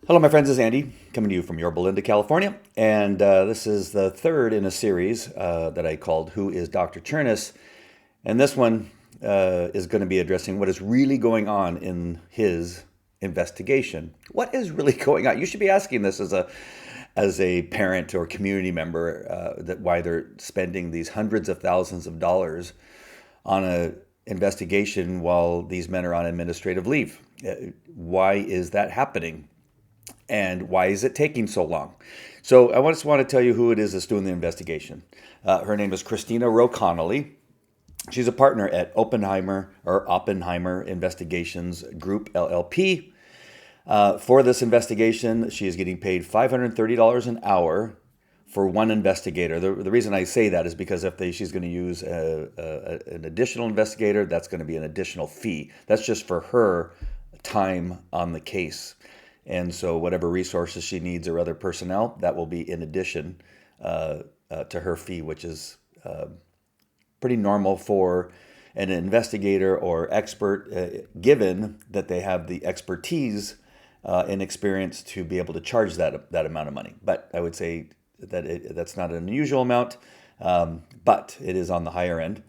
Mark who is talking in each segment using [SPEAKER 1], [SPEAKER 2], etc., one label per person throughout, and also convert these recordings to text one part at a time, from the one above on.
[SPEAKER 1] Hello, my friends. This is Andy coming to you from Yorba Linda, California. And this is the third in a series that I called Who is Dr. Cherniss? And this one is going to be addressing what is really going on in his investigation. What is really going on? You should be asking this as a parent or community member that why they're spending these hundreds of thousands of dollars on a investigation while these men are on administrative leave. Why is that happening? And why is it taking so long? So I just want to tell you who it is that's doing the investigation. Her name is Christina Rowe Connolly. She's a partner at Oppenheimer Investigations Group LLP. For this investigation, she is getting paid $530 an hour for one investigator. The reason I say that is because if she's going to use an additional investigator, that's going to be an additional fee. That's just for her time on the case. And so whatever resources she needs or other personnel, that will be in addition to her fee, which is pretty normal for an investigator or expert, given that they have the expertise and experience to be able to charge that amount of money. But I would say that that's not an unusual amount, but it is on the higher end.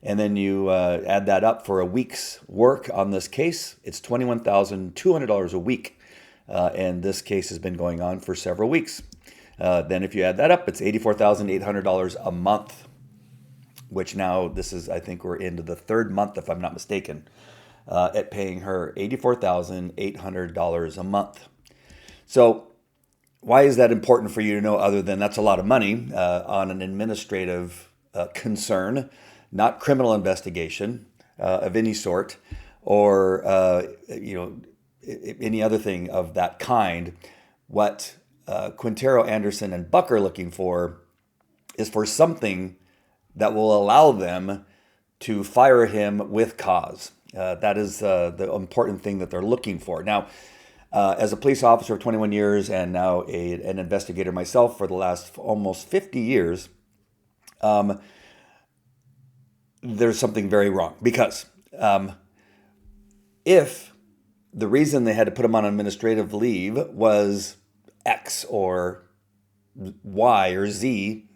[SPEAKER 1] And then you add that up for a week's work on this case, it's $21,200 a week. And this case has been going on for several weeks. Then if you add that up, it's $84,800 a month, which now I think we're into the third month, if I'm not mistaken, at paying her $84,800 a month. So why is that important for you to know, other than that's a lot of money on an administrative concern, not criminal investigation of any sort, or any other thing of that kind. What Quintero, Anderson, and Buck are looking for is for something that will allow them to fire him with cause. That is the important thing that they're looking for. Now, as a police officer of 21 years and now an investigator myself for the last almost 50 years, there's something very wrong. Because if the reason they had to put him on administrative leave was X or Y or Z,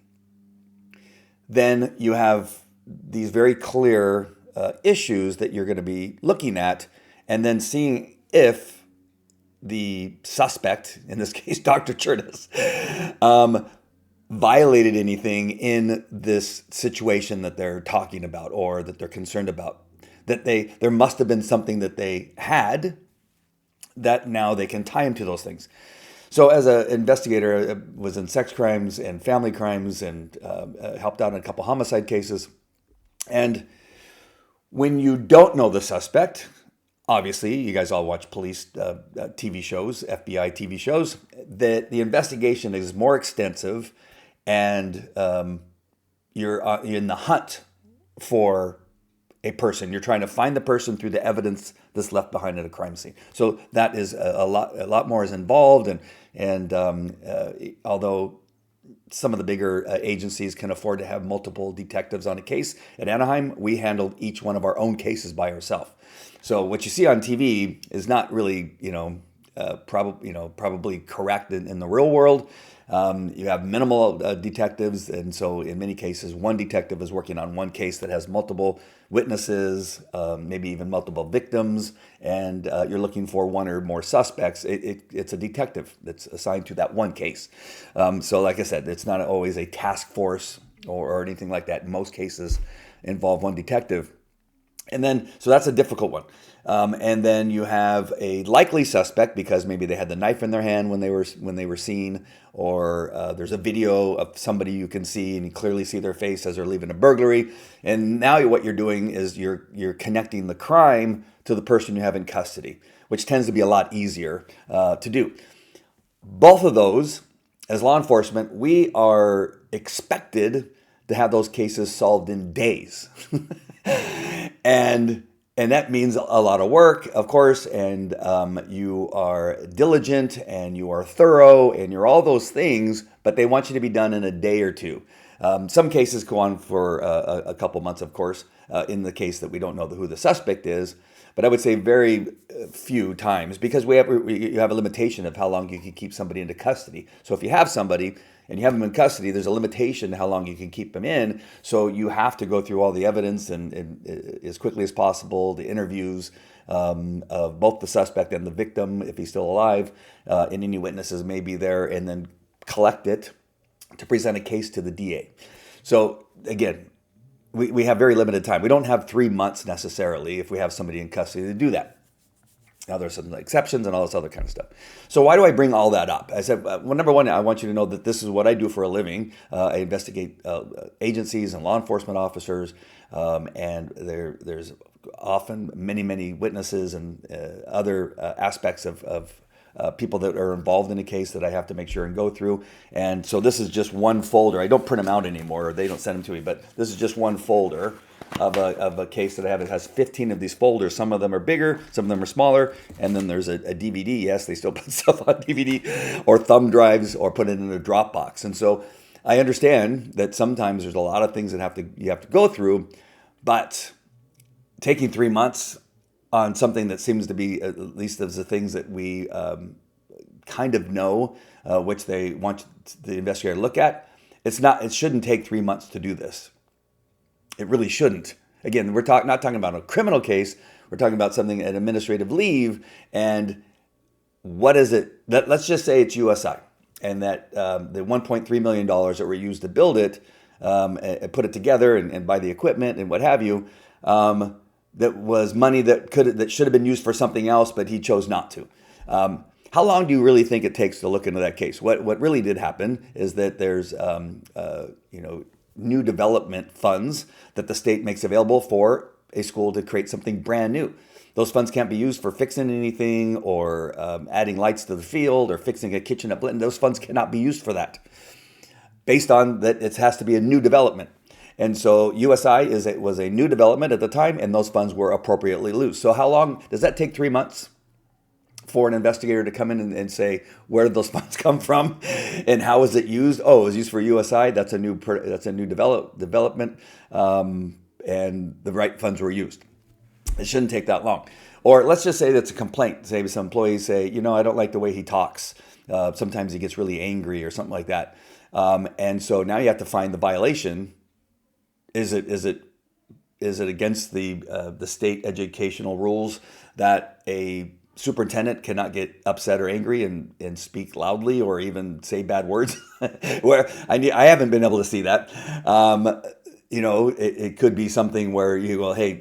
[SPEAKER 1] then you have these very clear issues that you're going to be looking at, and then seeing if the suspect, in this case Dr. Cherniss, violated anything in this situation that they're talking about or that they're concerned about. That there must have been something that they had that now they can tie him to those things. So as an investigator, I was in sex crimes and family crimes and helped out in a couple homicide cases. And when you don't know the suspect, obviously, you guys all watch police TV shows, FBI TV shows, that the investigation is more extensive, and you're in the hunt for a person. You're trying to find the person through the evidence that's left behind at a crime scene. So that is a lot more is involved, and although some of the bigger agencies can afford to have multiple detectives on a case, at Anaheim we handled each one of our own cases by ourselves. So what you see on TV is not really probably correct in the real world. You have minimal detectives, and so in many cases, one detective is working on one case that has multiple witnesses, maybe even multiple victims, and you're looking for one or more suspects. It's a detective that's assigned to that one case. So like I said, it's not always a task force or anything like that. Most cases involve one detective. And then, so that's a difficult one. And then you have a likely suspect because maybe they had the knife in their hand when they were seen, or there's a video of somebody you can see and you clearly see their face as they're leaving a burglary. And now what you're doing is you're connecting the crime to the person you have in custody, which tends to be a lot easier to do. Both of those, as law enforcement, we are expected to have those cases solved in days. And that means a lot of work, of course, and you are diligent and you are thorough and you're all those things, but they want you to be done in a day or two. Some cases go on for a couple months, of course, in the case that we don't know who the suspect is. but I would say very few times, because you have a limitation of how long you can keep somebody into custody. So if you have somebody and you have them in custody, there's a limitation to how long you can keep them in. So you have to go through all the evidence and as quickly as possible, the interviews of both the suspect and the victim, if he's still alive, and any witnesses may be there, and then collect it to present a case to the DA. So again, we have very limited time. We don't have 3 months necessarily if we have somebody in custody to do that. Now, there's some exceptions and all this other kind of stuff. So why do I bring all that up? I said, well, number one, I want you to know that this is what I do for a living. I investigate agencies and law enforcement officers, and there's often many witnesses and other aspects of people that are involved in a case that I have to make sure and go through. And so this is just one folder. I don't print them out anymore, or they don't send them to me, but this is just one folder of a case that I have. It has 15 of these folders. Some of them are bigger, some of them are smaller, and then there's a DVD. Yes, they still put stuff on DVD or thumb drives or put it in a Dropbox. And so I understand that sometimes there's a lot of things that you have to go through, but taking 3 months on something that seems to be, at least of the things that we kind of know, which they want the investigator to look at, it shouldn't take 3 months to do this. It really shouldn't. Again, we're not talking about a criminal case. We're talking about something, an administrative leave. And what is it? Let's just say it's USI, and that the $1.3 million that were used to build it, and put it together and buy the equipment and what have you, that was money that should have been used for something else, but he chose not to. How long do you really think it takes to look into that case? What really did happen is that there's new development funds that the state makes available for a school to create something brand new. Those funds can't be used for fixing anything or adding lights to the field or fixing a kitchen up. Those funds cannot be used for that, based on that it has to be a new development. And so USI was a new development at the time, and those funds were appropriately loose. So how long does that take? 3 months for an investigator to come in and say, where did those funds come from and how is it used? Oh, it was used for USI. That's a new development, and the right funds were used. It shouldn't take that long. Or let's just say that's a complaint. Say some employees say, I don't like the way he talks. Sometimes he gets really angry or something like that. And so now you have to find the violation. Is it against the state educational rules that a superintendent cannot get upset or angry and speak loudly or even say bad words? Where I haven't been able to see that. It could be something where you go, hey,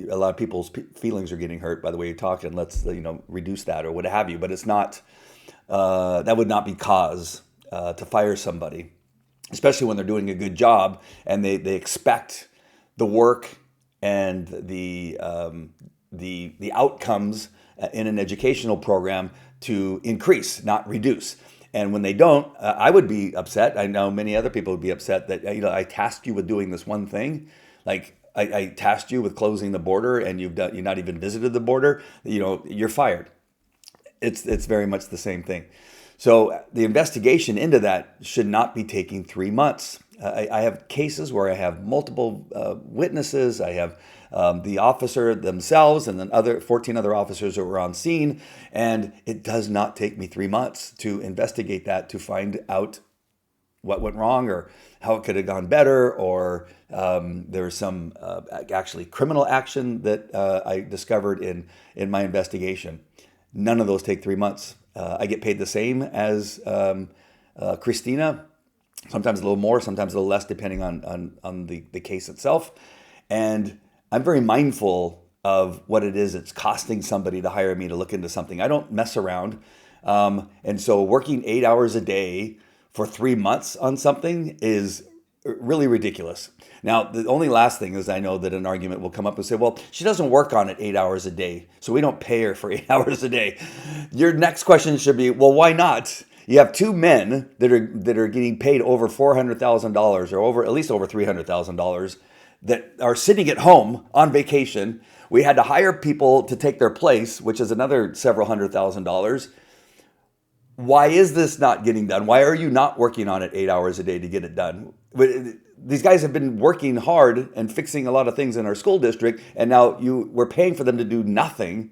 [SPEAKER 1] a lot of people's feelings are getting hurt by the way you talk, and let's reduce that or what have you. But it's not. That would not be cause to fire somebody, especially when they're doing a good job and they expect the work and the outcomes in an educational program to increase, not reduce. And when they don't, I would be upset. I know many other people would be upset that I tasked you with doing this one thing, like I tasked you with closing the border, and you've not even visited the border. You're fired. It's very much the same thing. So the investigation into that should not be taking 3 months. I have cases where I have multiple witnesses. I have the officer themselves and then 14 other officers that were on scene. And it does not take me 3 months to investigate that, to find out what went wrong or how it could have gone better, or there's some actually criminal action that I discovered in my investigation. None of those take 3 months. I get paid the same as Christina, sometimes a little more, sometimes a little less, depending on the case itself. And I'm very mindful of what it is it's costing somebody to hire me to look into something. I don't mess around. And so working 8 hours a day for 3 months on something is really ridiculous. Now, the only last thing is I know that an argument will come up and say, well, she doesn't work on it 8 hours a day, so we don't pay her for 8 hours a day. Your next question should be, well, why not? You have two men that are getting paid over $400,000 or at least over $300,000 that are sitting at home on vacation. We had to hire people to take their place, which is another several $100,000. Why is this not getting done? Why are you not working on it 8 hours a day to get it done? these guys have been working hard and fixing a lot of things in our school district, and now we're paying for them to do nothing.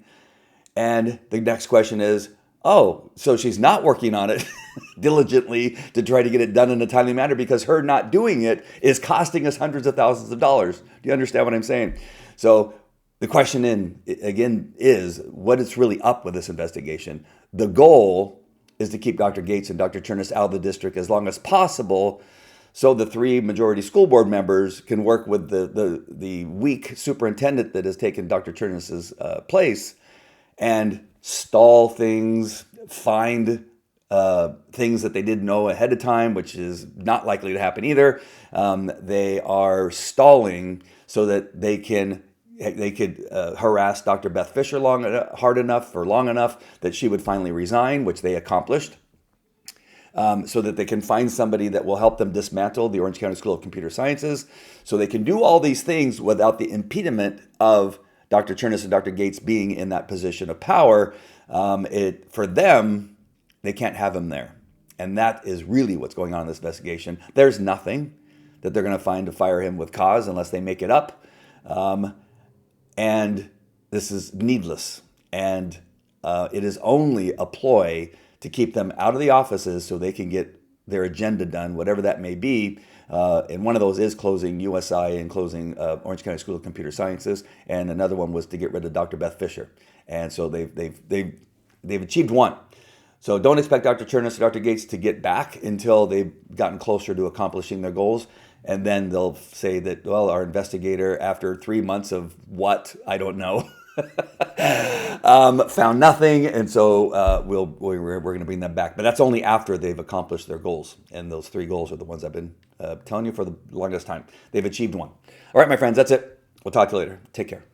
[SPEAKER 1] And the next question is, oh, so she's not working on it diligently to try to get it done in a timely manner, because her not doing it is costing us hundreds of thousands of dollars. Do you understand what I'm saying? So the question again is, what is really up with this investigation? The goal is to keep Dr. Gates and Dr. Cherniss out of the district as long as possible, so the 3 majority school board members can work with the weak superintendent that has taken Dr. Cherniss's place and stall things, find things that they didn't know ahead of time, which is not likely to happen either. They are stalling so that they could harass Dr. Beth Fisher hard enough for long enough that she would finally resign, which they accomplished. So that they can find somebody that will help them dismantle the Orange County School of Computer Sciences. So they can do all these things without the impediment of Dr. Cherniss and Dr. Gates being in that position of power. For them, they can't have him there. And that is really what's going on in this investigation. There's nothing that they're going to find to fire him with cause unless they make it up. And this is needless. And it is only a ploy to keep them out of the offices so they can get their agenda done, whatever that may be. And one of those is closing USI and closing Orange County School of Computer Sciences, and another one was to get rid of Dr. Beth Fisher. And so they've achieved one. So don't expect Dr. Cherniss and Dr. Gates to get back until they've gotten closer to accomplishing their goals. And then they'll say that, well, our investigator, after 3 months of what, I don't know, found nothing, and so we're going to bring them back. But that's only after they've accomplished their goals, and those 3 goals are the ones I've been telling you for the longest time. They've achieved one. All right, my friends, that's it. We'll talk to you later. Take care.